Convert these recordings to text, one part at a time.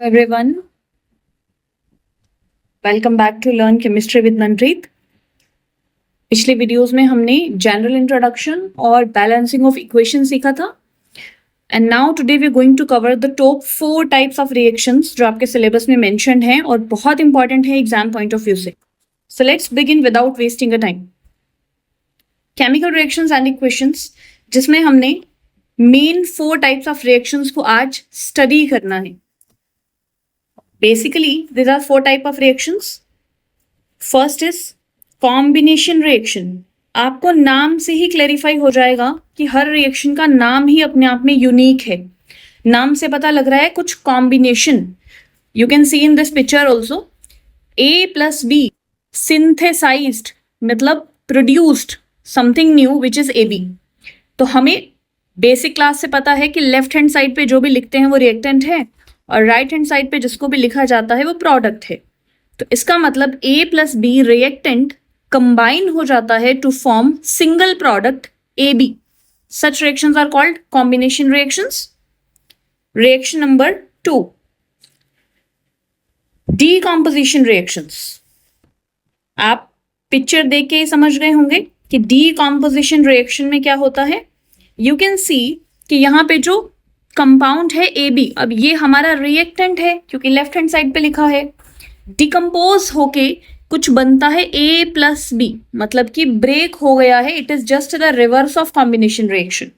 Everyone, welcome back to Learn Chemistry with Manpreet. पिछले videos में हमने जनरल इंट्रोडक्शन और बैलेंसिंग ऑफ इक्वेशन सीखा था and now today we are going to cover the top 4 types of reactions जो आपके syllabus में mentioned हैं और बहुत इंपॉर्टेंट है एग्जाम पॉइंट ऑफ व्यू से. सो let's begin without wasting a time. Chemical reactions and equations, जिसमें हमने मेन 4 टाइप्स ऑफ रिएक्शंस को आज स्टडी करना है. Basically, these are 4 type of reactions. First is combination reaction. आपको नाम से ही क्लैरिफाई हो जाएगा कि हर रिएक्शन का नाम ही अपने आप में यूनिक है. नाम से पता लग रहा है कुछ combination. You can C in this picture also A plus B synthesized मतलब produced something new which is AB. तो हमें बेसिक क्लास से पता है कि लेफ्ट हैंड साइड पे जो भी लिखते हैं वो रिएक्टेंट है और राइट हैंड साइड पे जिसको भी लिखा जाता है वो प्रोडक्ट है. तो इसका मतलब A plus B reactant combine हो जाता है to form single product AB. Such reactions are called combination reactions. Reaction number 2, decomposition reactions. आप पिक्चर देख के समझ गए होंगे कि डीकॉम्पोजिशन रिएक्शन में क्या होता है. यू कैन सी कि यहाँ पे जो कंपाउंड है AB, अब ये हमारा रिएक्टेंट है क्योंकि लेफ्ट हैंड साइड पे लिखा है. डिकम्पोज होके कुछ बनता है A प्लस B, मतलब कि ब्रेक हो गया है. It is just the reverse of combination reaction.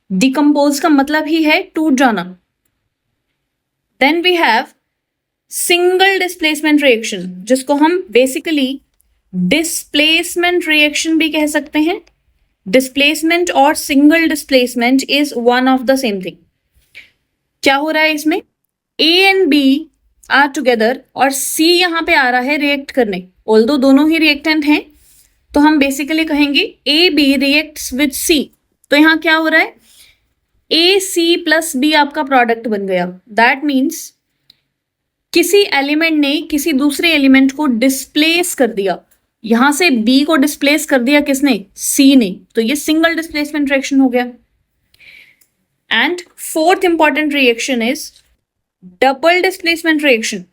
Decompose का मतलब ही है टूट जाना. Then we have single displacement reaction, जिसको हम बेसिकली डिस्प्लेसमेंट रिएक्शन भी कह सकते हैं. डिस्प्लेसमेंट और single displacement is one of the same thing. क्या हो रहा है इसमें, A and B are together और C यहाँ पे आ रहा है रिएक्ट करने. ऑल्दो दोनों ही रिएक्टेंट हैं तो हम बेसिकली कहेंगे AB रिएक्ट्स विद C. तो यहाँ क्या हो रहा है, AC प्लस B आपका प्रोडक्ट बन गया. दैट मीन्स किसी एलिमेंट ने किसी दूसरे एलिमेंट को डिस्प्लेस कर दिया. यहां से B को डिस्प्लेस कर दिया किसने, C ने. तो ये सिंगल डिस्प्लेसमेंट रिएक्शन हो गया. And fourth important reaction is double displacement reaction.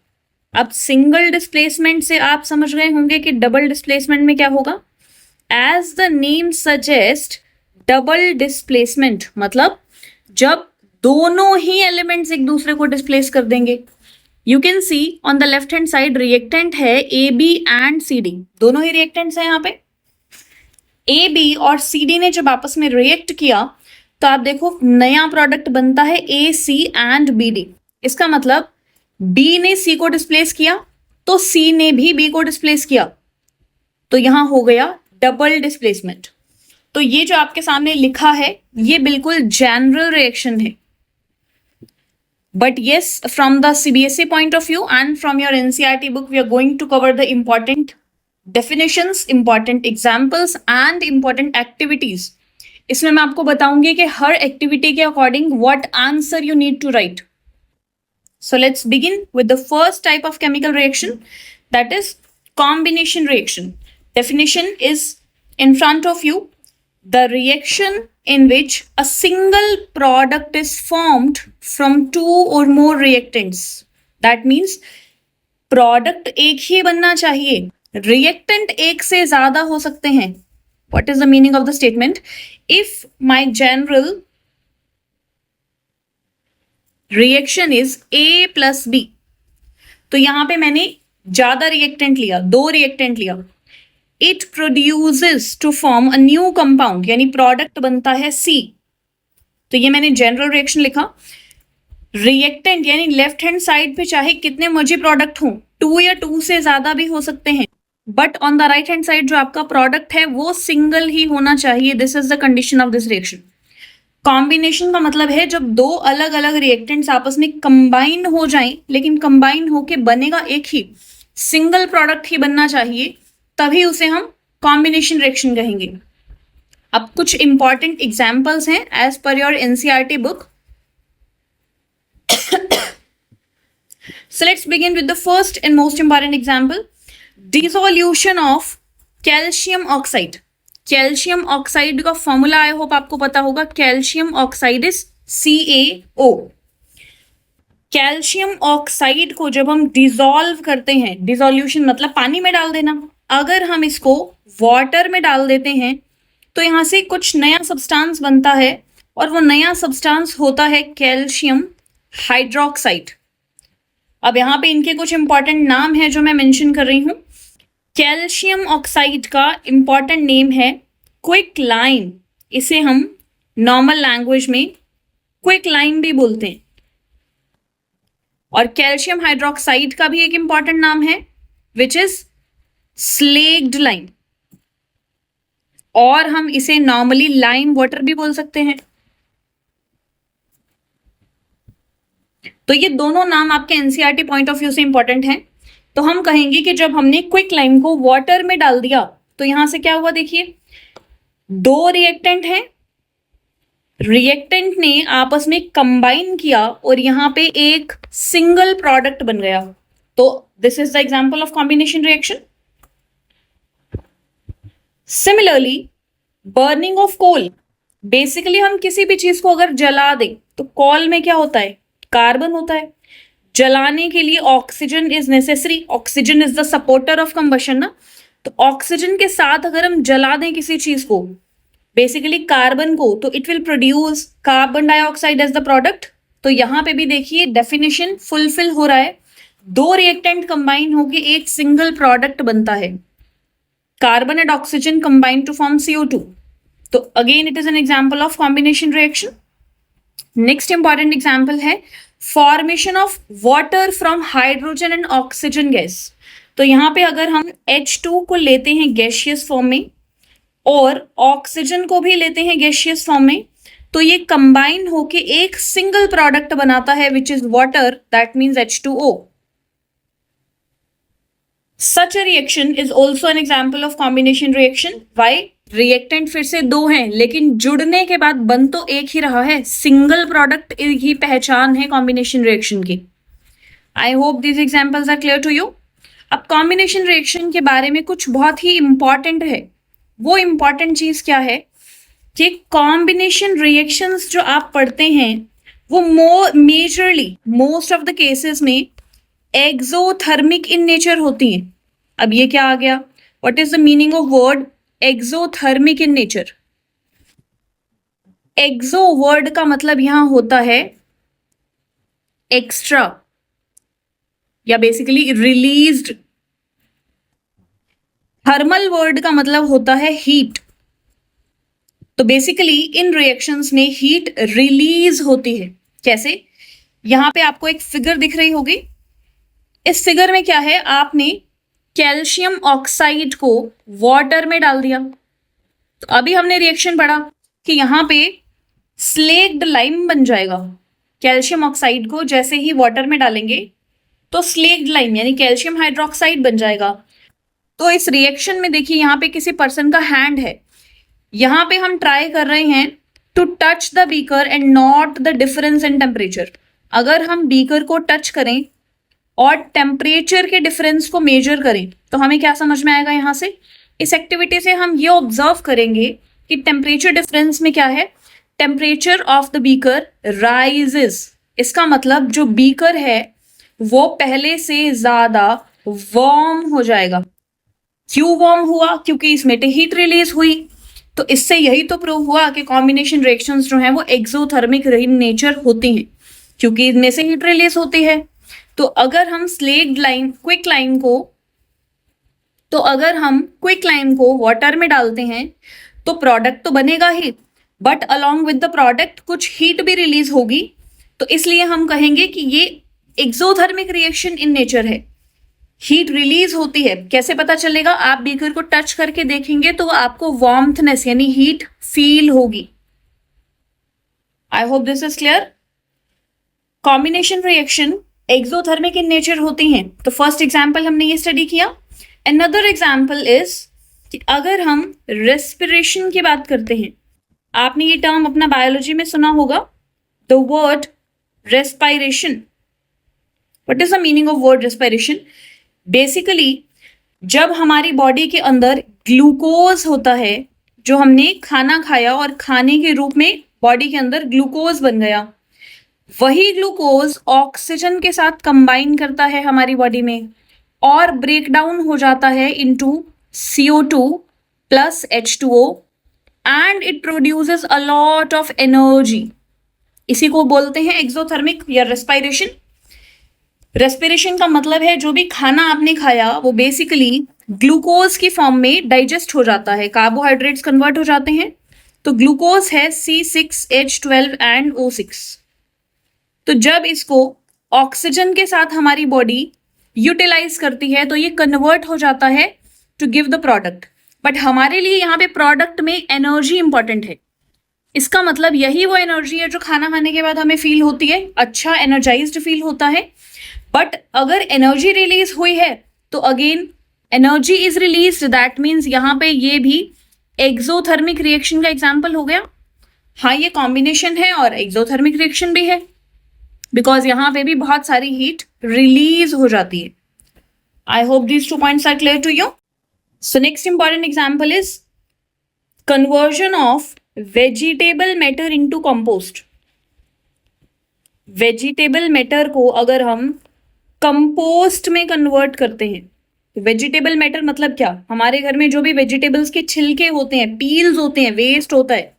अब सिंगल डिस्प्लेसमेंट से आप समझ गए होंगे कि डबल डिस्प्लेसमेंट में क्या होगा. As the name suggest, double displacement मतलब जब दोनों ही एलिमेंट्स एक दूसरे को डिस्प्लेस कर देंगे. You can C on the left hand side reactant है AB एंड CD. दोनों ही रिएक्टेंट्स हैं यहाँ पे. AB और CD ने जब आपस में रिएक्ट किया तो आप देखो नया प्रोडक्ट बनता है AC एंड BD. इसका मतलब B ने C को डिस्प्लेस किया तो C ने भी B को डिस्प्लेस किया. तो यहां हो गया डबल डिस्प्लेसमेंट. तो ये जो आपके सामने लिखा है ये बिल्कुल जनरल रिएक्शन है. But yes, from the CBSE point of view and from your NCERT book we are going to cover the important definitions, important examples and important activities. इसमें मैं आपको बताऊंगी कि हर एक्टिविटी के according what answer you need to write. So let's begin with the first type of chemical reaction, that is combination reaction. Definition is in front of you. The reaction in which a single product is formed from 2 or more reactants. That means product एक ही बनना चाहिए, reactant एक से ज्यादा हो सकते हैं. What is the meaning of the statement? If my general reaction is A plus B, तो यहां पे मैंने ज्यादा रिएक्टेंट लिया, 2 रिएक्टेंट लिया. It produces to form a new compound, यानी प्रोडक्ट बनता है C. तो ये मैंने जनरल रिएक्शन लिखा. रिएक्टेंट यानी लेफ्ट हैंड साइड पे चाहे कितने मर्जी प्रोडक्ट हो, 2 या 2 से ज्यादा भी हो सकते हैं, but on the right hand side जो आपका प्रोडक्ट है वो सिंगल ही होना चाहिए. This is the condition of this reaction. Combination का मतलब है जब 2 अलग अलग रिएक्टेंट्स आपस में कंबाइन हो जाएं, लेकिन कंबाइन होके बनेगा एक ही, सिंगल प्रोडक्ट ही बनना चाहिए, तभी उसे हम कॉम्बिनेशन रिएक्शन कहेंगे. अब कुछ इंपॉर्टेंट एग्जाम्पल्स हैं as per your NCERT book. So let's begin with the first and most important example, dissolution of calcium oxide. Calcium oxide का फॉर्मूला आई होप आपको पता होगा. Calcium oxide is CaO. Calcium oxide को जब हम dissolve करते हैं, dissolution मतलब पानी में डाल देना, अगर हम इसको वाटर में डाल देते हैं तो यहाँ से कुछ नया सब्सटेंस बनता है और वो नया सब्सटेंस होता है कैल्शियम हाइड्रोक्साइड। अब यहाँ पे इनके कुछ इंपॉर्टेंट नाम है जो मैं मेंशन कर रही हूँ। कैल्शियम ऑक्साइड का इंपॉर्टेंट नेम है क्विक लाइम, इसे हम नॉर्मल लैंग्वेज में क्विक लाइम भी बोलते हैं। और कैल्शियम हाइड्रोक्साइड का भी एक इंपॉर्टेंट नाम है विच इज स्लेग्ड लाइम, और हम इसे नॉर्मली लाइम वाटर भी बोल सकते हैं। तो ये दोनों नाम आपके एनसीईआरटी पॉइंट ऑफ व्यू से इंपॉर्टेंट हैं। तो हम कहेंगे कि जब हमने क्विक लाइम को वाटर में डाल दिया तो यहां से क्या हुआ, देखिए दो रिएक्टेंट हैं, रिएक्टेंट ने आपस में कंबाइन किया और यहां पे एक सिंगल प्रोडक्ट बन गया। तो this is the example of combination reaction. Similarly burning of coal, basically हम किसी भी चीज को अगर जला दें तो कोल में क्या होता है, कार्बन होता है। जलाने के लिए oxygen is necessary, oxygen is the supporter of combustion ना। तो ऑक्सीजन के साथ अगर हम जला दें किसी चीज को, बेसिकली कार्बन को, तो it will produce carbon dioxide as the product. तो यहां पे भी देखिए डेफिनेशन फुलफिल हो रहा है, दो रिएक्टेंट कंबाइन होके एक सिंगल प्रोडक्ट बनता है, carbon and oxygen combine to form CO2। तो again it is an example of combination reaction. Next important example है formation of water from hydrogen and oxygen gas. तो यहां पे अगर हम H2 को लेते हैं गैसियस फॉर्म में और ऑक्सीजन को भी लेते हैं गैसियस फॉर्म में, तो ये कंबाइन होके एक सिंगल प्रोडक्ट बनाता है which is water, that means H2O। Such a reaction is also an example of combination reaction. Why? Reactant फिर से दो हैं लेकिन जुड़ने के बाद बन तो एक ही रहा है, सिंगल प्रोडक्ट ही पहचान है कॉम्बिनेशन रिएक्शन की। I hope these examples are clear to you. अब कॉम्बिनेशन रिएक्शन के बारे में कुछ बहुत ही इंपॉर्टेंट है। वो इंपॉर्टेंट चीज क्या है कि कॉम्बिनेशन रिएक्शंस जो आप पढ़ते हैं वो majorly most of the cases में एक्सोथर्मिक इन नेचर होती हैं। अब ये क्या आ गया, what is the meaning of word exothermic in nature? Exo word का मतलब यहां होता है एक्स्ट्रा या बेसिकली रिलीज्ड। थर्मल वर्ड का मतलब होता है हीट। तो बेसिकली इन रिएक्शंस में हीट रिलीज होती है। कैसे? यहां पे आपको एक फिगर दिख रही होगी। इस फिगर में क्या है, आपने कैल्शियम ऑक्साइड को वाटर में डाल दिया। तो अभी हमने रिएक्शन पढ़ा कि यहां पे स्लेग्ड लाइम बन जाएगा। कैल्शियम ऑक्साइड को जैसे ही वाटर में डालेंगे तो स्लेग्ड लाइम यानी कैल्शियम हाइड्रोक्साइड बन जाएगा। तो इस रिएक्शन में देखिए यहां पे किसी पर्सन का हैंड है, यहां पे हम ट्राई कर रहे हैं to touch the beaker and note the difference in temperature. अगर हम बीकर को टच करें और टेम्परेचर के डिफरेंस को मेजर करें तो हमें क्या समझ में आएगा? यहां से इस एक्टिविटी से हम ये ऑब्जर्व करेंगे कि टेम्परेचर डिफरेंस में क्या है, temperature of the beaker rises. इसका मतलब जो बीकर है वो पहले से ज्यादा वार्म हो जाएगा। क्यों वार्म हुआ? क्योंकि इसमें हीट रिलीज हुई। तो इससे यही तो प्रूव हुआ कि कॉम्बिनेशन रिएक्शंस जो हैं वो एक्सोथर्मिक इन नेचर होती हैं क्योंकि इनमें से हीट रिलीज होती है। तो अगर हम क्विक लाइम को वाटर में डालते हैं तो प्रोडक्ट तो बनेगा ही, but along with the product कुछ हीट भी रिलीज होगी। तो इसलिए हम कहेंगे कि ये एक्सोथर्मिक रिएक्शन इन नेचर है, हीट रिलीज होती है। कैसे पता चलेगा? आप बीकर को टच करके देखेंगे तो आपको वार्मथनेस यानी हीट फील होगी। I hope this is clear. Combination reaction exothermic in nature होती हैं। तो फर्स्ट एग्जाम्पल हमने ये स्टडी किया। अनदर एग्जाम्पल इज कि अगर हम रेस्पिरेशन की बात करते हैं, आपने ये टर्म अपना बायोलॉजी में सुना होगा, the word respiration. What is the meaning of word respiration? Basically जब हमारी बॉडी के अंदर ग्लूकोज होता है, जो हमने खाना खाया और खाने के रूप में बॉडी के अंदर ग्लूकोज बन गया, वही ग्लूकोज ऑक्सीजन के साथ कंबाइन करता है हमारी बॉडी में और ब्रेक डाउन हो जाता है into CO2 plus H2O and it produces a lot of energy. इसी को बोलते हैं एक्सोथर्मिक या रेस्पिरेशन। रेस्पिरेशन का मतलब है जो भी खाना आपने खाया वो बेसिकली ग्लूकोज की फॉर्म में डाइजेस्ट हो जाता है, कार्बोहाइड्रेट्स कन्वर्ट हो जाते हैं। तो ग्लूकोज है C6H12 एंड O6। तो जब इसको ऑक्सीजन के साथ हमारी बॉडी यूटिलाइज करती है तो ये कन्वर्ट हो जाता है to give the product. But हमारे लिए यहाँ पे प्रोडक्ट में एनर्जी इंपॉर्टेंट है। इसका मतलब यही वो एनर्जी है जो खाना खाने के बाद हमें फील होती है, अच्छा एनर्जाइज्ड फील होता है। बट अगर एनर्जी रिलीज हुई है तो again energy is release, that means यहाँ पे ये भी एक्सोथर्मिक रिएक्शन का एग्जाम्पल हो गया। हाँ, ये कॉम्बिनेशन है और एक्सोथर्मिक रिएक्शन भी है बिकॉज यहाँ पे भी बहुत सारी हीट रिलीज हो जाती है। I hope these 2 points are clear to you. So next important example is conversion of vegetable matter into compost. Vegetable matter को अगर हम कंपोस्ट में कन्वर्ट करते हैं, वेजिटेबल मैटर मतलब क्या, हमारे घर में जो भी वेजिटेबल्स के छिलके होते हैं, पील्स होते हैं, वेस्ट होता है,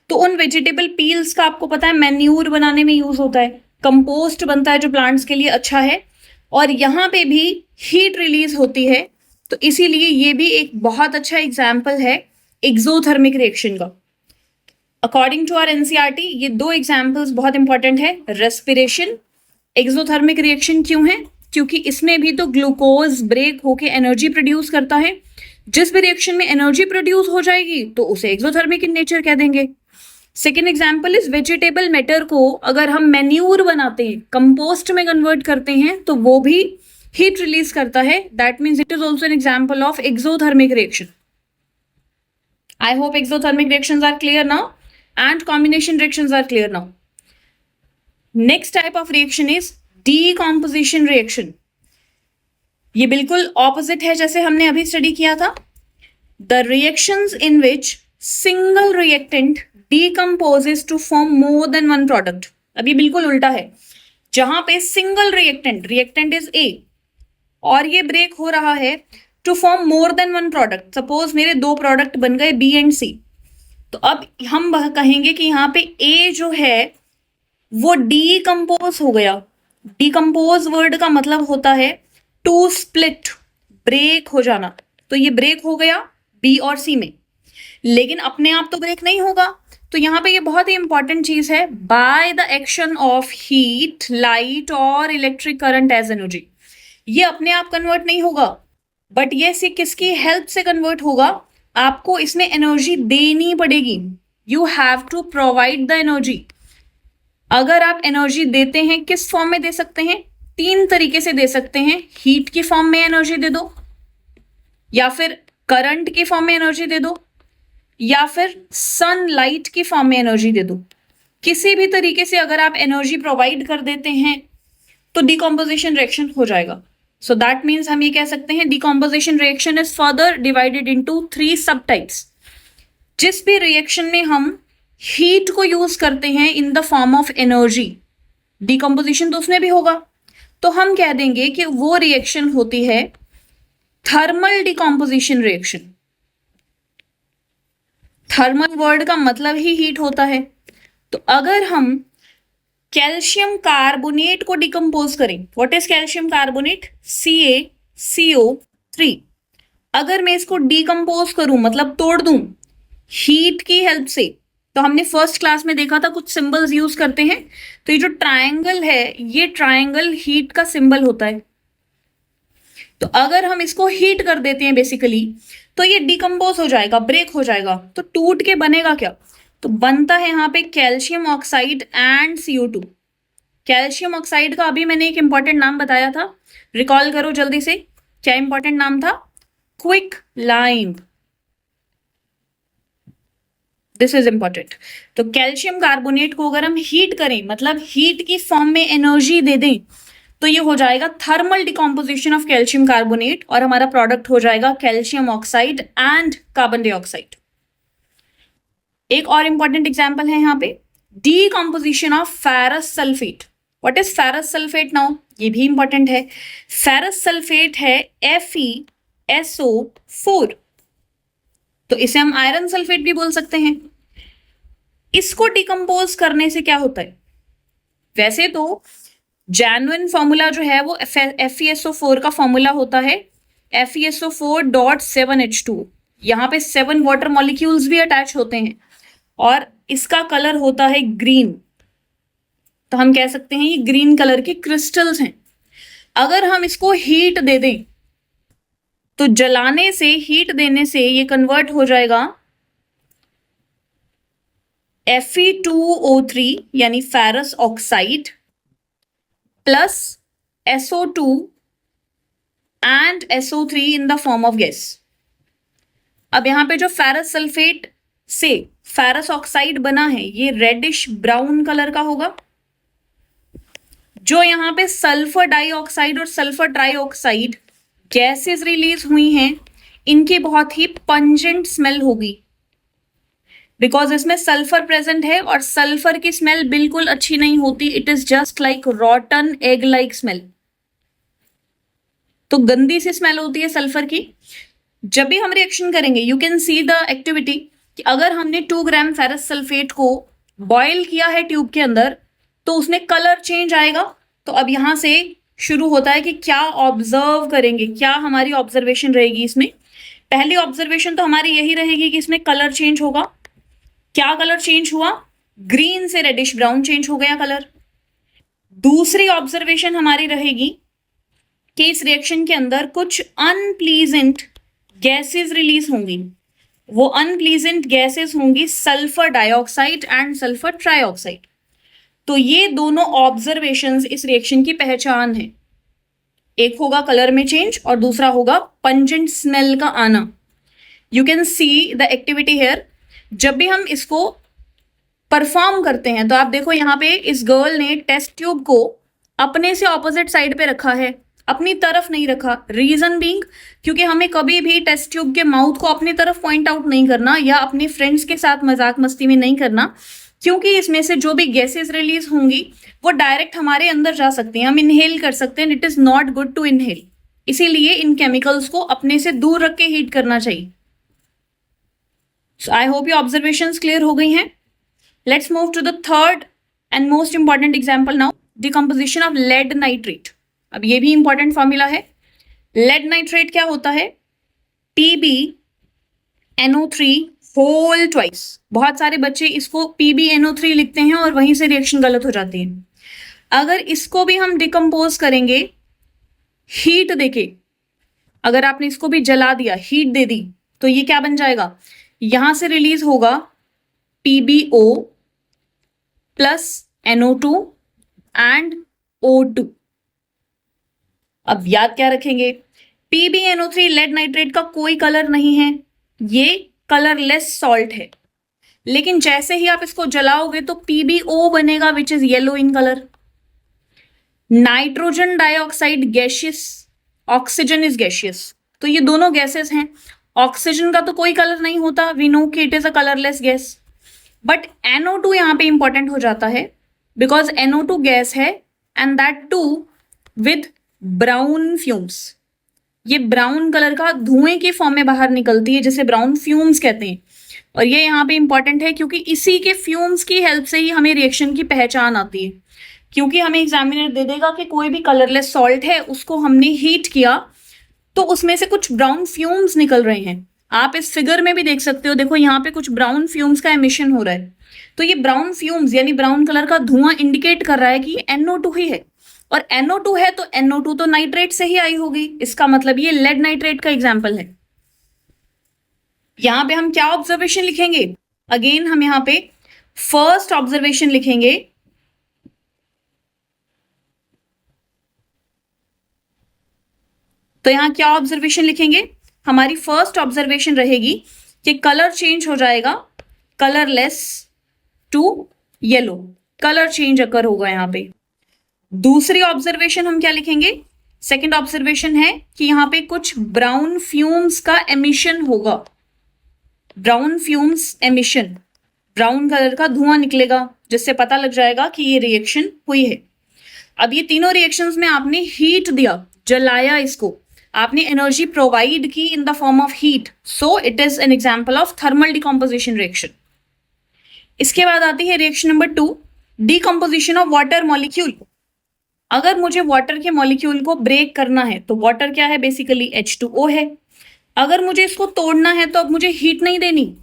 तो उन वेजिटेबल पील्स का आपको पता है मैन्यूर बनाने में यूज होता है, कंपोस्ट बनता है जो प्लांट्स के लिए अच्छा है। और यहाँ पे भी हीट रिलीज होती है, तो इसीलिए ये भी एक बहुत अच्छा एग्जाम्पल है एक्सोथर्मिक रिएक्शन का। अकॉर्डिंग टू आवर एनसीईआरटी ये 2 एग्जाम्पल्स बहुत इंपॉर्टेंट है। रेस्पिरेशन, एक्सोथर्मिक रिएक्शन क्यों है, क्योंकि इसमें भी तो ग्लूकोज ब्रेक होके एनर्जी प्रोड्यूस करता है। जिस भी रिएक्शन में एनर्जी प्रोड्यूस हो जाएगी तो उसे एक्सोथर्मिक इन नेचर कह देंगे। Second example is vegetable matter को अगर हम मैन्यूर बनाते हैं, कंपोस्ट में कन्वर्ट करते हैं, तो वो भी हीट रिलीज करता है। That means it is also an example of exothermic reaction. I hope exothermic reactions are clear now and combination reactions are clear now. Next type of reaction is decomposition reaction. ये बिल्कुल opposite है जैसे हमने अभी study किया था। The reactions in which single reactant decomposes to form more than one product. अभी बिल्कुल उल्टा है, जहां पे single reactant is A और ये ब्रेक हो रहा है to form more than one product. Suppose मेरे 2 प्रोडक्ट बन गए B and C, तो अब हम कहेंगे कि यहाँ पे A जो है वो डीकम्पोज हो गया। डीकम्पोज वर्ड का मतलब होता है टू स्प्लिट, ब्रेक हो जाना। तो ये ब्रेक हो गया B और C में, लेकिन अपने आप तो ब्रेक नहीं होगा। तो यहाँ पे ये बहुत ही इंपॉर्टेंट चीज है, by the action of heat, light और इलेक्ट्रिक करंट एज एनर्जी। ये अपने आप कन्वर्ट नहीं होगा, बट ये किसकी हेल्प से कन्वर्ट होगा, आपको इसमें एनर्जी देनी पड़ेगी। You have to provide the energy. अगर आप एनर्जी देते हैं, किस फॉर्म में दे सकते हैं, 3 तरीके से दे सकते हैं। हीट की फॉर्म में एनर्जी दे दो, या फिर करंट की फॉर्म में एनर्जी दे दो, या फिर सनलाइट की फॉर्म में एनर्जी दे दो। किसी भी तरीके से अगर आप एनर्जी प्रोवाइड कर देते हैं तो डिकम्पोजिशन रिएक्शन हो जाएगा। So that means हम ये कह सकते हैं decomposition reaction is further divided into 3 subtypes. जिस भी रिएक्शन में हम हीट को यूज करते हैं in the form of energy, decomposition तो उसमें भी होगा। तो हम कह देंगे कि वो रिएक्शन होती है thermal decomposition reaction. Thermal word का मतलब ही हीट होता है। तो अगर हम कैल्शियम कार्बोनेट को डिकम्पोज करें, what is calcium carbonate, CaCO3, अगर मैं इसको डिकम्पोज करूं मतलब तोड़ दूं हीट की हेल्प से, तो हमने फर्स्ट क्लास में देखा था कुछ सिंबल्स यूज करते हैं। तो ये जो ट्रायंगल है, ये ट्रायंगल हीट का सिंबल होता है। तो अगर हम इसको हीट कर देते हैं बेसिकली, तो ये डिकम्पोज हो जाएगा, ब्रेक हो जाएगा। तो टूट के बनेगा क्या, तो बनता है यहाँ पे calcium oxide and CO2। Calcium oxide का अभी मैंने एक इंपॉर्टेंट नाम बताया था, रिकॉल करो जल्दी से, क्या इंपॉर्टेंट नाम था, quick lime. This is important. तो कैल्शियम कार्बोनेट को अगर हम हीट करें, मतलब हीट की फॉर्म में एनर्जी दे दें, तो ये हो जाएगा thermal decomposition of calcium carbonate और हमारा प्रोडक्ट हो जाएगा calcium oxide and carbon dioxide. एक और इंपॉर्टेंट एग्जाम्पल है यहाँ पे, decomposition of ferrous sulfate. What is ferrous sulfate now? ये भी इंपॉर्टेंट है. ferrous sulfate है FeSO4. तो इसे हम आयरन सल्फेट भी बोल सकते हैं. इसको डिकम्पोज करने से क्या होता है? वैसे तो जेन्युइन फॉर्मूला जो है वो FeSO4 का फॉर्मूला होता है FeSO4.7H2. यहाँ पे 7 वाटर मॉलिक्यूल्स भी अटैच होते हैं और इसका कलर होता है ग्रीन. तो हम कह सकते हैं ये ग्रीन कलर के क्रिस्टल्स हैं. अगर हम इसको हीट दे दें तो जलाने से, हीट देने से ये कन्वर्ट हो जाएगा Fe2O3 यानी ferrous oxide plus SO2 and SO3 in the form of gas. अब यहां पे जो फेरस सल्फेट से फेरस ऑक्साइड बना है ये रेडिश ब्राउन कलर का होगा. जो यहां पे सल्फर डाइऑक्साइड और सल्फर ट्राइऑक्साइड गैसेस रिलीज हुई हैं इनकी बहुत ही पंजेंट स्मेल होगी बिकॉज इसमें सल्फर प्रेजेंट है और सल्फर की स्मेल बिल्कुल अच्छी नहीं होती. It is just like रॉटन egg like smell. तो गंदी सी स्मेल होती है सल्फर की. जब भी हम रिएक्शन करेंगे you can see the activity कि अगर हमने 2 ग्राम फेरस सल्फेट को बॉयल किया है ट्यूब के अंदर तो उसमें कलर चेंज आएगा. तो अब यहां से शुरू होता है कि क्या ऑब्जर्व करेंगे, क्या हमारी ऑब्जर्वेशन रहेगी इसमें. पहली ऑब्जर्वेशन तो हमारी यही रहेगी कि इसमें कलर चेंज होगा. क्या कलर चेंज हुआ? ग्रीन से रेडिश ब्राउन चेंज हो गया कलर. दूसरी ऑब्जर्वेशन हमारी रहेगी कि इस रिएक्शन के अंदर कुछ अनप्लीजेंट गैसेस रिलीज होंगी. वो अनप्लीजेंट गैसेस होंगी sulphur dioxide and sulphur trioxide. तो ये दोनों ऑब्जर्वेशंस इस रिएक्शन की पहचान है. एक होगा कलर में चेंज और दूसरा होगा पंजेंट स्मेल का आना. You can see the activity here. जब भी हम इसको परफॉर्म करते हैं तो आप देखो यहाँ पे इस गर्ल ने टेस्ट ट्यूब को अपने से ऑपोजिट साइड पे रखा है, अपनी तरफ नहीं रखा. रीजन बीइंग क्योंकि हमें कभी भी टेस्ट ट्यूब के माउथ को अपनी तरफ पॉइंट आउट नहीं करना या अपने फ्रेंड्स के साथ मजाक मस्ती में नहीं करना, क्योंकि इसमें से जो भी गैसेस रिलीज होंगी वो डायरेक्ट हमारे अंदर जा सकती हैं, हम इनहेल कर सकते हैं. It is not good to inhale. इसीलिए इन केमिकल्स को अपने से दूर रख के हीट करना चाहिए. So I hope your observations clear हो गई हैं. Let's move to the third and most important example now. Decomposition of lead nitrate. अब ये भी important formula है. Lead nitrate क्या होता है? PbNO3 whole twice. बहुत सारे बच्चे इसको PbNO3 लिखते हैं और वहीं से रिएक्शन गलत हो जाती है. अगर इसको भी हम डिकम्पोज करेंगे हीट देके, अगर आपने इसको भी जला दिया, हीट दे दी, तो ये क्या बन जाएगा? यहां से रिलीज होगा PbO plus NO2 and O2. अब याद क्या रखेंगे? PbNO3 लेड नाइट्रेट का कोई कलर नहीं है, ये कलरलेस सॉल्ट है. लेकिन जैसे ही आप इसको जलाओगे तो PbO बनेगा which is yellow in colour. Nitrogen dioxide gaseous, oxygen is gaseous. तो ये दोनों गैसेस हैं. ऑक्सीजन का तो कोई कलर नहीं होता, वी नो कि it is a colourless gas. But NO2 यहां पे इंपॉर्टेंट हो जाता है बिकॉज NO2 गैस है and that too with brown fumes. ये ब्राउन कलर का धुएं के फॉर्म में बाहर निकलती है जिसे ब्राउन फ्यूम्स कहते हैं. और ये यहाँ पे इंपॉर्टेंट है क्योंकि इसी के फ्यूम्स की हेल्प से ही हमें रिएक्शन की पहचान आती है. क्योंकि हमें एग्जामिनर दे देगा कि कोई भी कलरलेस सॉल्ट है, उसको हमने हीट किया तो उसमें से कुछ ब्राउन फ्यूम्स निकल रहे हैं. आप इस फिगर में भी देख सकते हो, देखो यहाँ पे कुछ ब्राउन फ्यूम्स का एमिशन हो रहा है. तो ये ब्राउन फ्यूम्स यानी ब्राउन कलर का धुआं इंडिकेट कर रहा है कि NO2 ही है. और NO2 है तो NO2 तो नाइट्रेट से ही आई होगी. इसका मतलब ये लेड नाइट्रेट का एग्जाम्पल है. यहां पे हम क्या ऑब्जर्वेशन लिखेंगे? अगेन हम यहाँ पे फर्स्ट ऑब्जर्वेशन लिखेंगे. तो यहां क्या ऑब्जर्वेशन लिखेंगे? हमारी फर्स्ट ऑब्जर्वेशन रहेगी कि कलर चेंज हो जाएगा colourless to yellow. Colour change occur होगा यहां पे. दूसरी ऑब्जर्वेशन हम क्या लिखेंगे? सेकंड ऑब्जर्वेशन है कि यहां पे कुछ ब्राउन फ्यूम्स का एमिशन होगा. Brown fumes emission. Brown colour का धुआं निकलेगा, जिससे पता लग जाएगा कि ये रिएक्शन हुई है। अब ये तीनों रिएक्शंस में आपने हीट दिया, जलाया इसको, आपने एनर्जी प्रोवाइड की in the form of heat, so it is N example of thermal decomposition reaction. इसके बाद आती है reaction number 2, decomposition of water molecule. अगर मुझे वाटर के मॉलिक्यूल को ब्रेक करना है तो वाटर क्या है, बेसिकली H2O है। अगर मुझे इसको तोड़ना है तो अब मुझे हीट नहीं देनी,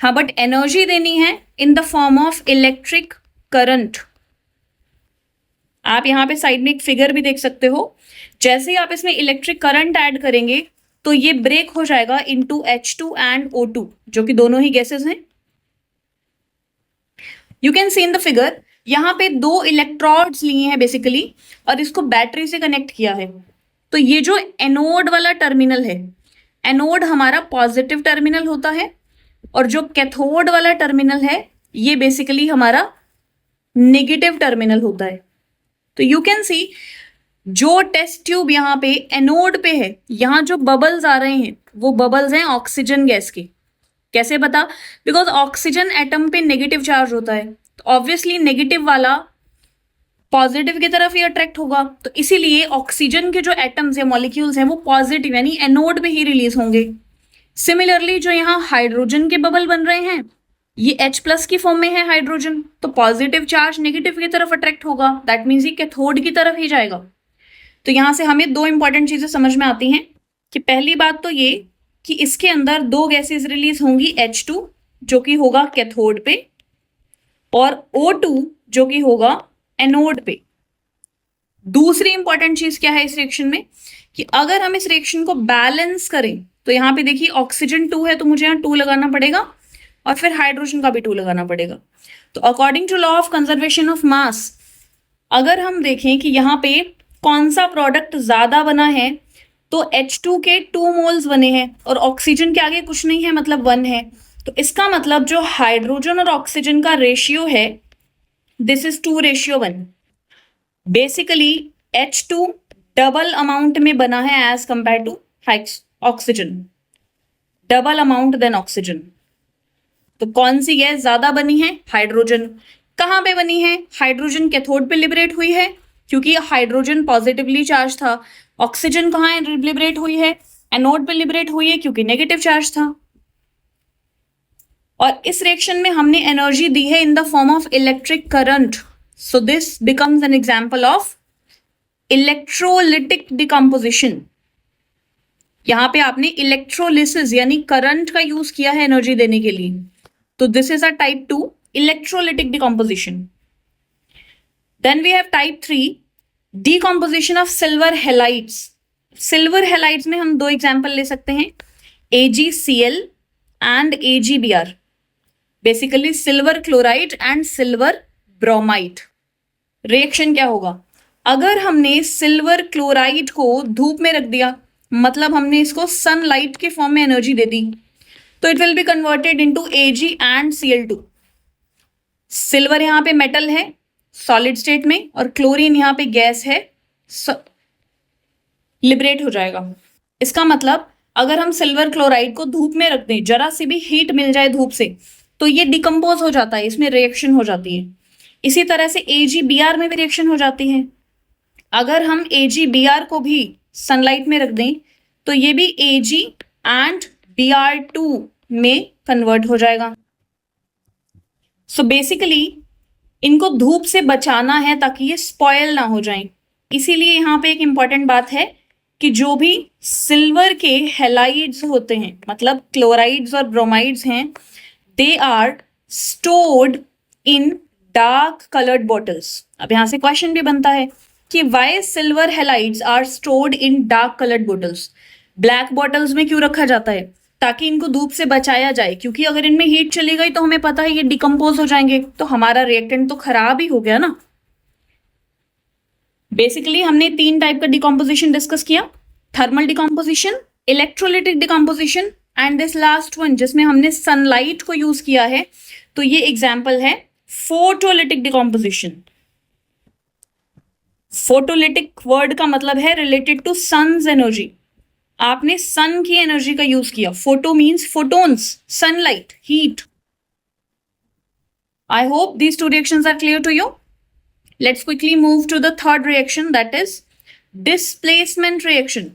हाँ, बट एनर्जी देनी है in the form of electric current. आप यहाँ पे साइड में एक फिगर भी देख सकते हो, जैसे ही आप इसमें इलेक्ट्रिक करंट ऐड करेंगे तो ये ब्रेक हो जाएगा इनटू H2 एंड O2, जो कि दोनों ही गैसेस हैं। You can C in the figure, यहाँ पे 2 इलेक्ट्रोड्स लिए हैं बेसिकली, और इसको बैटरी से कनेक्ट किया है। तो ये जो एनोड वाला टर्मिनल है, एनोड हमारा पॉजिटिव टर्मिनल होता है, और जो कैथोड वाला टर्मिनल है ये बेसिकली हमारा नेगेटिव टर्मिनल होता है। तो यू कैन सी जो टेस्ट ट्यूब यहाँ पे एनोड पे है, यहाँ जो बबल्स आ रहे हैं वो बबल्स हैं ऑक्सीजन गैस के। कैसे पता? बिकॉज ऑक्सीजन एटम पे नेगेटिव चार्ज होता है, तो ऑब्वियसली नेगेटिव वाला पॉजिटिव की तरफ ही अट्रैक्ट होगा, तो इसीलिए ऑक्सीजन के जो एटम्स है, मॉलिक्यूल्स हैं, वो पॉजिटिव यानी एनोड पे ही रिलीज होंगे। सिमिलरली जो यहाँ हाइड्रोजन के बबल बन रहे हैं, ये H+ की फॉर्म में है हाइड्रोजन, तो पॉजिटिव चार्ज नेगेटिव की तरफ अट्रैक्ट होगा, दैट मीन्स ये कैथोड की तरफ ही जाएगा। तो यहाँ से हमें 2 इंपॉर्टेंट चीजें समझ में आती हैं कि पहली बात तो ये कि इसके अंदर 2 गैसेस रिलीज होंगी, H2 जो कि होगा कैथोड पे, और O2 जो कि होगा एनोड पे। दूसरी इंपॉर्टेंट चीज क्या है इस रिएक्शन में, कि अगर हम इस रिएक्शन को बैलेंस करें तो यहाँ पे देखिए ऑक्सीजन 2 है, तो मुझे यहाँ 2 लगाना पड़ेगा, और फिर हाइड्रोजन का भी 2 लगाना पड़ेगा। तो according to law of conservation of mass, अगर हम देखें कि यहाँ पे कौन सा प्रोडक्ट ज्यादा बना है, तो H2 के 2 मोल्स बने हैं और ऑक्सीजन के आगे कुछ नहीं है, मतलब 1 है। तो इसका मतलब जो हाइड्रोजन और ऑक्सीजन का रेशियो है, this is 2:1। Basically H2 double amount में बना है as compare to oxygen, double amount than oxygen. तो कौन सी गैस ज्यादा बनी है? हाइड्रोजन। कहाँ पे बनी है? हाइड्रोजन कैथोड पे लिबरेट हुई है, क्योंकि हाइड्रोजन पॉजिटिवली चार्ज था। ऑक्सीजन कहाँ लिबरेट हुई है? एनोड पे लिबरेट हुई है, क्योंकि नेगेटिव चार्ज था। और इस रिएक्शन में हमने एनर्जी दी है in the form of electric current, so this becomes N example of electrolytic decomposition. यहां पे आपने इलेक्ट्रोलिसिस यानी करंट का यूज किया है एनर्जी देने के लिए, तो this is a type 2 electrolytic decomposition. Then we have type 3 decomposition of silver halides. Silver halides में हम 2 एग्जाम्पल ले सकते हैं, AgCl and AgBr। Basically silver chloride and silver bromide. Reaction क्या होगा? अगर हमने सिल्वर क्लोराइड को धूप में रख दिया, मतलब हमने इसको सनलाइट के फॉर्म में एनर्जी दे दी, तो it will be converted into Ag and Cl2। Silver यहाँ पे मेटल है सॉलिड स्टेट में, और क्लोरीन यहाँ पे गैस है, लिबरेट हो जाएगा। इसका मतलब अगर हम सिल्वर क्लोराइड को धूप में रख दें, जरा सी भी हीट मिल जाए धूप से, तो ये डिकम्पोज हो जाता है, इसमें रिएक्शन हो जाती है। इसी तरह से AgBr में भी रिएक्शन हो जाती है। अगर हम AgBr को भी सनलाइट में रख दें तो ये भी Ag एंड Br2 में कन्वर्ट हो जाएगा। सो बेसिकली इनको धूप से बचाना है ताकि ये स्पॉयल ना हो जाएं। इसीलिए यहाँ पे एक इंपॉर्टेंट बात है कि जो भी सिल्वर के हेलाइड्स होते हैं, मतलब क्लोराइड्स और ब्रोमाइड्स हैं, they are stored in dark coloured bottles. अब यहाँ से क्वेश्चन भी बनता है कि why silver halides are stored in dark coloured bottles. Black bottles में क्यों रखा जाता है? ताकि इनको धूप से बचाया जाए, क्योंकि अगर इनमें हीट चली गई तो हमें पता है ये डिकम्पोज हो जाएंगे, तो हमारा रिएक्टेंट तो खराब ही हो गया ना। बेसिकली हमने 3 टाइप का डिकम्पोजिशन डिस्कस किया, thermal decomposition, electrolytic decomposition and this last one जिसमें हमने सनलाइट को यूज किया है, तो ये एग्जाम्पल है फोटोलिटिक डिकम्पोजिशन। फोटोलिटिक वर्ड का मतलब है रिलेटेड टू सन्स एनर्जी। आपने सन की एनर्जी का यूज किया। Photo means photons, sunlight, heat. I hope these two reactions are clear to you. Let's quickly move to the third reaction, that is displacement reaction.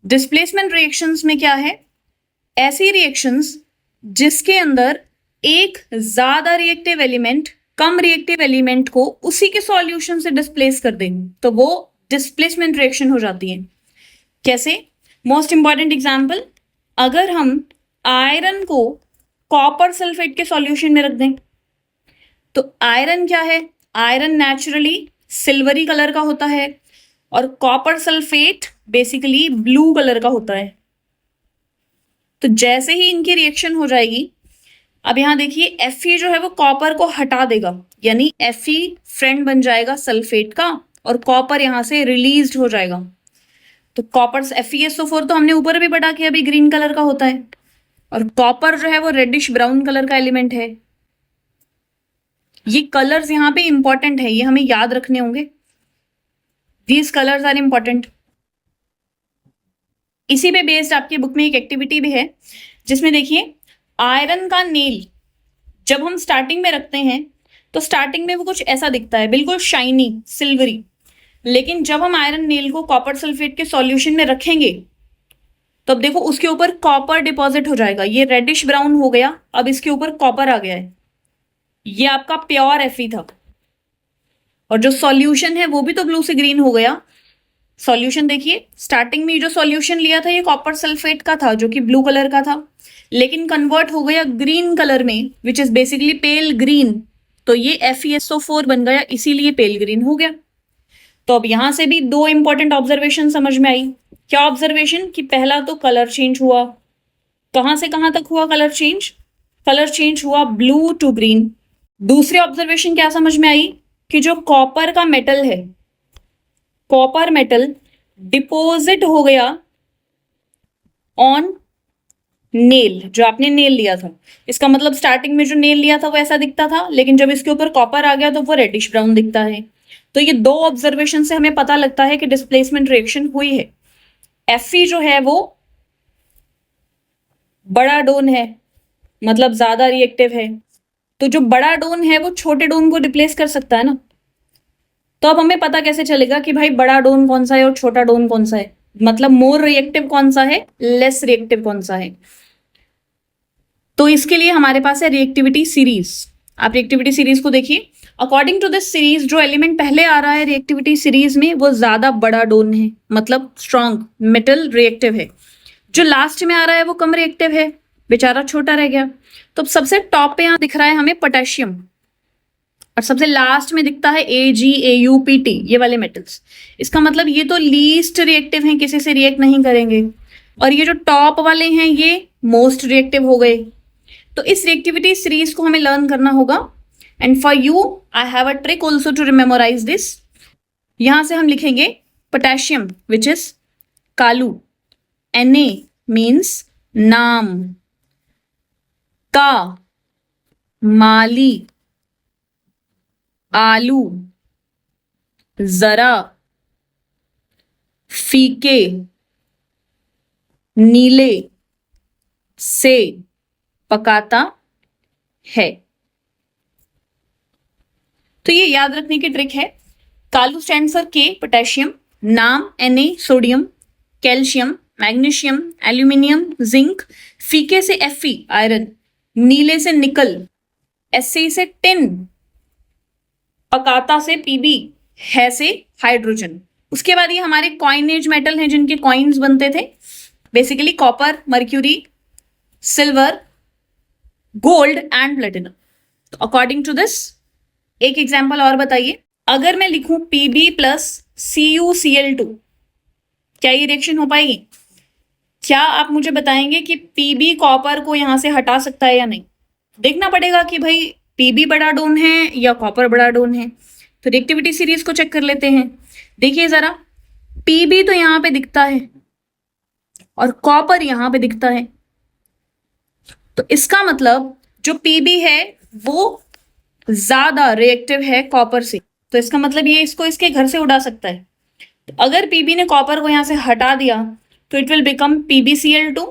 Displacement reactions में क्या है? ऐसी reactions जिसके अंदर एक ज्यादा रिएक्टिव एलिमेंट कम reactive element को उसी के सॉल्यूशन से डिस्प्लेस कर देंगे, तो वो डिस्प्लेसमेंट रिएक्शन हो जाती है। कैसे? मोस्ट इंपॉर्टेंट एग्जाम्पल, अगर हम आयरन को कॉपर सल्फेट के सॉल्यूशन में रख दें, तो आयरन क्या है? आयरन नेचुरली सिल्वरी कलर का होता है और copper sulphate basically blue colour का होता है। तो जैसे ही इनकी रिएक्शन हो जाएगी, अब यहां देखिए Fe जो है वो कॉपर को हटा देगा, यानी Fe फ्रेंड बन जाएगा सल्फेट का और कॉपर यहां से रिलीज्ड हो जाएगा। तो कॉपर FeSO4 तो हमने ऊपर भी पढ़ा कि अभी ग्रीन कलर का होता है, और कॉपर जो है वो रेडिश ब्राउन कलर का एलिमेंट है। ये कलर्स यहाँ पे इंपॉर्टेंट है, ये हमें याद रखने होंगे। These colours are important. इसी पे बेस्ड आपकी बुक में एक एक्टिविटी भी है, जिसमें देखिए आयरन का नेल जब हम स्टार्टिंग में रखते हैं तो स्टार्टिंग में वो कुछ ऐसा दिखता है, बिल्कुल शाइनी सिल्वरी। लेकिन जब हम आयरन नेल को कॉपर सल्फेट के सॉल्यूशन में रखेंगे तो अब देखो उसके ऊपर कॉपर डिपॉजिट हो जाएगा। ये रेडिश ब्राउन हो गया, अब इसके ऊपर कॉपर आ गया है। ये आपका प्योर Fe था, और जो सॉल्यूशन है वो भी तो ब्लू से ग्रीन हो गया। सॉल्यूशन देखिए, स्टार्टिंग में जो सॉल्यूशन लिया था ये कॉपर सल्फेट का था जो कि ब्लू कलर का था, लेकिन कन्वर्ट हो गया ग्रीन कलर में, which is basically pale green. तो ये FeSO4 बन गया, इसीलिए पेल ग्रीन हो गया। तो अब यहां से भी दो इंपॉर्टेंट ऑब्जर्वेशन समझ में आई। क्या ऑब्जर्वेशन? कि पहला तो कलर चेंज हुआ। कहां से कहां तक हुआ कलर चेंज? कलर चेंज हुआ ब्लू टू ग्रीन। दूसरी ऑब्जर्वेशन क्या समझ में आई? कि जो कॉपर का मेटल है, कॉपर मेटल डिपोजिट हो गया ऑन नेल, जो आपने नेल लिया था। इसका मतलब स्टार्टिंग में जो नेल लिया था वो ऐसा दिखता था, लेकिन जब इसके ऊपर कॉपर आ गया तो वो रेडिश ब्राउन दिखता है। तो ये दो ऑब्जर्वेशन से हमें पता लगता है कि डिस्प्लेसमेंट रिएक्शन हुई है। Fe जो है वो बड़ा डोन है, मतलब ज्यादा रिएक्टिव है, तो जो बड़ा डोन है वो छोटे डोन को रिप्लेस कर सकता है ना। तो अब हमें पता कैसे चलेगा कि भाई बड़ा डोन कौन सा है और छोटा डोन कौन सा है, मतलब मोर रिएक्टिव कौन सा है, लेस रिएक्टिव कौन सा है। तो इसके लिए हमारे पास है रिएक्टिविटी सीरीज। आप रिएक्टिविटी सीरीज को देखिए। अकॉर्डिंग टू दिस सीरीज, जो एलिमेंट पहले आ रहा है रिएक्टिविटी सीरीज में वो ज्यादा बड़ा डोन है, मतलब स्ट्रॉन्ग मेटल रिएक्टिव है। जो लास्ट में आ रहा है वो कम रिएक्टिव है, बेचारा छोटा रह गया। तो सबसे टॉप पे यहाँ दिख रहा है हमें पोटेशियम, और सबसे लास्ट में दिखता है AgAuPt, ये वाले मेटल्स। इसका मतलब ये तो लीस्ट रिएक्टिव हैं, किसी से रिएक्ट नहीं करेंगे, और ये जो टॉप वाले हैं ये मोस्ट रिएक्टिव हो गए। तो इस रिएक्टिविटी सीरीज को हमें लर्न करना होगा, and for you I have a trick also to memorise this. यहां से हम लिखेंगे पोटेशियम विच इज कालू, Na मीन्स नाम, का माली, आलू, जरा, फीके, नीले, से पकाता है। तो ये याद रखने की ट्रिक है। Kalu stands for K, potassium, नाम Na sodium, calcium, magnesium, aluminium, zinc, फीके से Fe आयरन, नीले से निकल, Se से टिन, पकाता से Pb, है से हाइड्रोजन। उसके बाद ये हमारे कॉइनेज मेटल हैं जिनके कॉइन्स बनते थे, basically copper, mercury, silver, gold and platinum. तो अकॉर्डिंग टू दिस एक एग्जाम्पल और बताइए। अगर मैं लिखूं Pb प्लस CuCl2, क्या ये रिएक्शन हो पाएगी? क्या आप मुझे बताएंगे कि Pb कॉपर को यहां से हटा सकता है या नहीं? देखना पड़ेगा कि भाई Pb बड़ा डोन है या कॉपर बड़ा डोन है। तो रिएक्टिविटी सीरीज को चेक कर लेते हैं। देखिए जरा, Pb तो यहां पे दिखता है और कॉपर यहां पे दिखता है, तो इसका मतलब जो Pb है वो ज्यादा रिएक्टिव है कॉपर से। तो इसका मतलब ये इसको इसके घर से उड़ा सकता है। तो अगर Pb ने कॉपर को यहां से हटा दिया तो इट विल बिकम PbCl2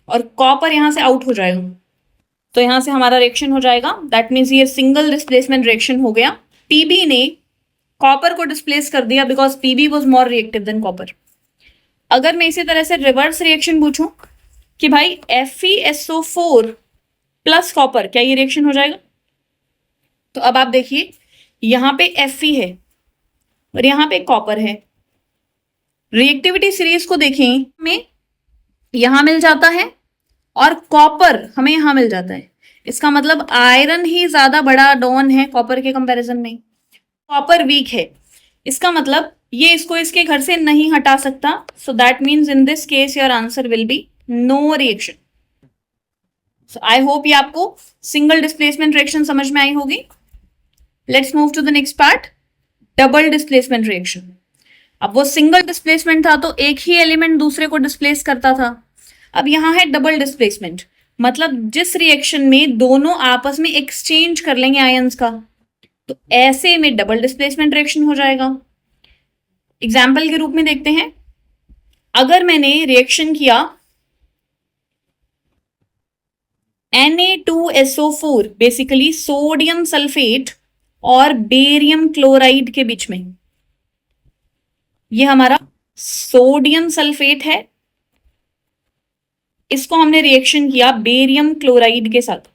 और कॉपर यहां से आउट हो जाएगा। तो यहां से हमारा रिएक्शन हो जाएगा, दैट मीन्स ये सिंगल डिस्प्लेसमेंट रिएक्शन हो गया। पीबी ने कॉपर को डिस्प्लेस कर दिया because P B was more reactive than copper. अगर मैं इसी तरह से रिवर्स रिएक्शन पूछूं कि भाई FeSO4 प्लस कॉपर, क्या ये रिएक्शन हो जाएगा? तो अब आप देखिए, यहां पे Fe है और यहां पे कॉपर है। रिएक्टिविटी सीरीज को देखें, हमें यहां मिल जाता है और कॉपर हमें यहां मिल जाता है। इसका मतलब आयरन ही ज्यादा बड़ा डॉन है कॉपर के कंपैरिजन में, कॉपर वीक है। इसका मतलब ये इसको इसके घर से नहीं हटा सकता। So that means in this case your answer will be no reaction. So I hope ये आपको सिंगल डिस्प्लेसमेंट रिएक्शन समझ में आई होगी। Let's move to the next part, double displacement reaction. अब वो सिंगल डिस्प्लेसमेंट था तो एक ही एलिमेंट दूसरे को डिस्प्लेस करता था। अब यहां है डबल डिस्प्लेसमेंट, मतलब जिस रिएक्शन में दोनों आपस में एक्सचेंज कर लेंगे आयंस का, तो ऐसे में डबल डिस्प्लेसमेंट रिएक्शन हो जाएगा। एग्जाम्पल के रूप में देखते हैं, अगर मैंने रिएक्शन किया Na2SO4 बेसिकली सोडियम सल्फेट और बेरियम क्लोराइड के बीच में, ये हमारा सोडियम सल्फेट है, इसको हमने रिएक्शन किया बेरियम क्लोराइड के साथ,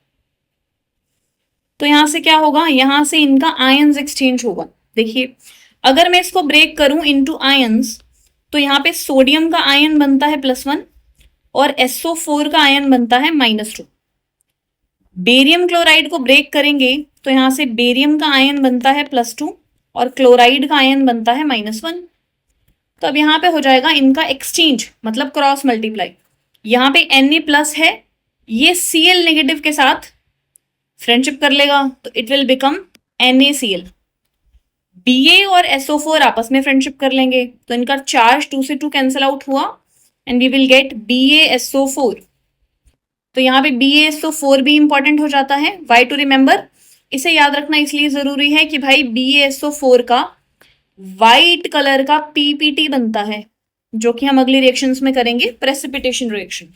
तो यहां से क्या होगा, यहां से इनका आयंस एक्सचेंज होगा। देखिए, अगर मैं इसको ब्रेक करूं इनटू आयंस, तो यहां पे सोडियम का आयन बनता है +1 और SO4 का आयन बनता है -2। बेरियम क्लोराइड को ब्रेक करेंगे तो यहां से बेरियम का आयन बनता है +2 और क्लोराइड का आयन बनता है -1। तो अब यहां पे हो जाएगा इनका एक्सचेंज, मतलब क्रॉस मल्टीप्लाई। यहां पे Na+ है, ये Cl नेगेटिव के साथ फ्रेंडशिप कर लेगा तो it will become NaCl। Ba और SO4 आपस में फ्रेंडशिप कर लेंगे तो इनका चार्ज 2 से 2 कैंसिल आउट हुआ and we will get BaSO4। तो यहाँ पे BaSO4 भी इंपॉर्टेंट हो जाता है। वाई टू रिमेंबर, इसे याद रखना इसलिए जरूरी है कि भाई BaSO4 का वाइट कलर का PPT बनता है, जो कि हम अगली रिएक्शंस में करेंगे, प्रेसिपिटेशन रिएक्शन।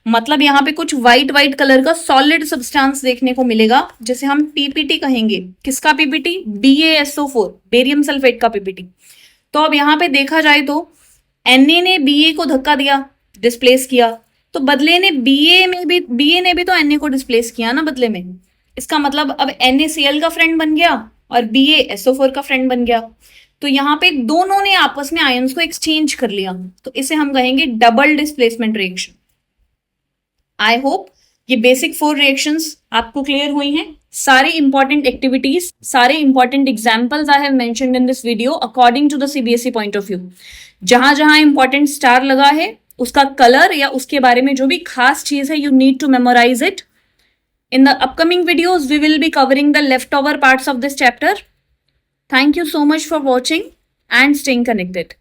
मतलब यहाँ पे कुछ व्हाइट व्हाइट कलर का सॉलिड सब्सटेंस देखने को मिलेगा, जिसे हम PPT कहेंगे। किसका PPT? BaSO4, बेरियम सल्फेट का PPT। तो अब यहाँ पे देखा जाए तो Na ने Ba को धक्का दिया, डिस्प्लेस किया, तो बदले ने Ba ने भी तो Na को डिस्प्लेस किया ना बदले में। इसका मतलब अब NaCl का फ्रेंड बन गया और BaSO4 का फ्रेंड बन गया। तो यहाँ पे दोनों ने आपस में आयंस को एक्सचेंज कर लिया, तो इसे हम कहेंगे double displacement reaction. I hope ये बेसिक 4 रिएक्शंस आपको क्लियर हुई हैं। सारे इंपॉर्टेंट एक्टिविटीज, सारे important examples I have mentioned in this video according to the CBSE point of view. जहां जहां इंपॉर्टेंट स्टार लगा है, उसका कलर या उसके बारे में जो भी खास चीज है, you need to memorise it. In the upcoming videos, we will be covering the leftover parts of this chapter. Thank you so much for watching and staying connected.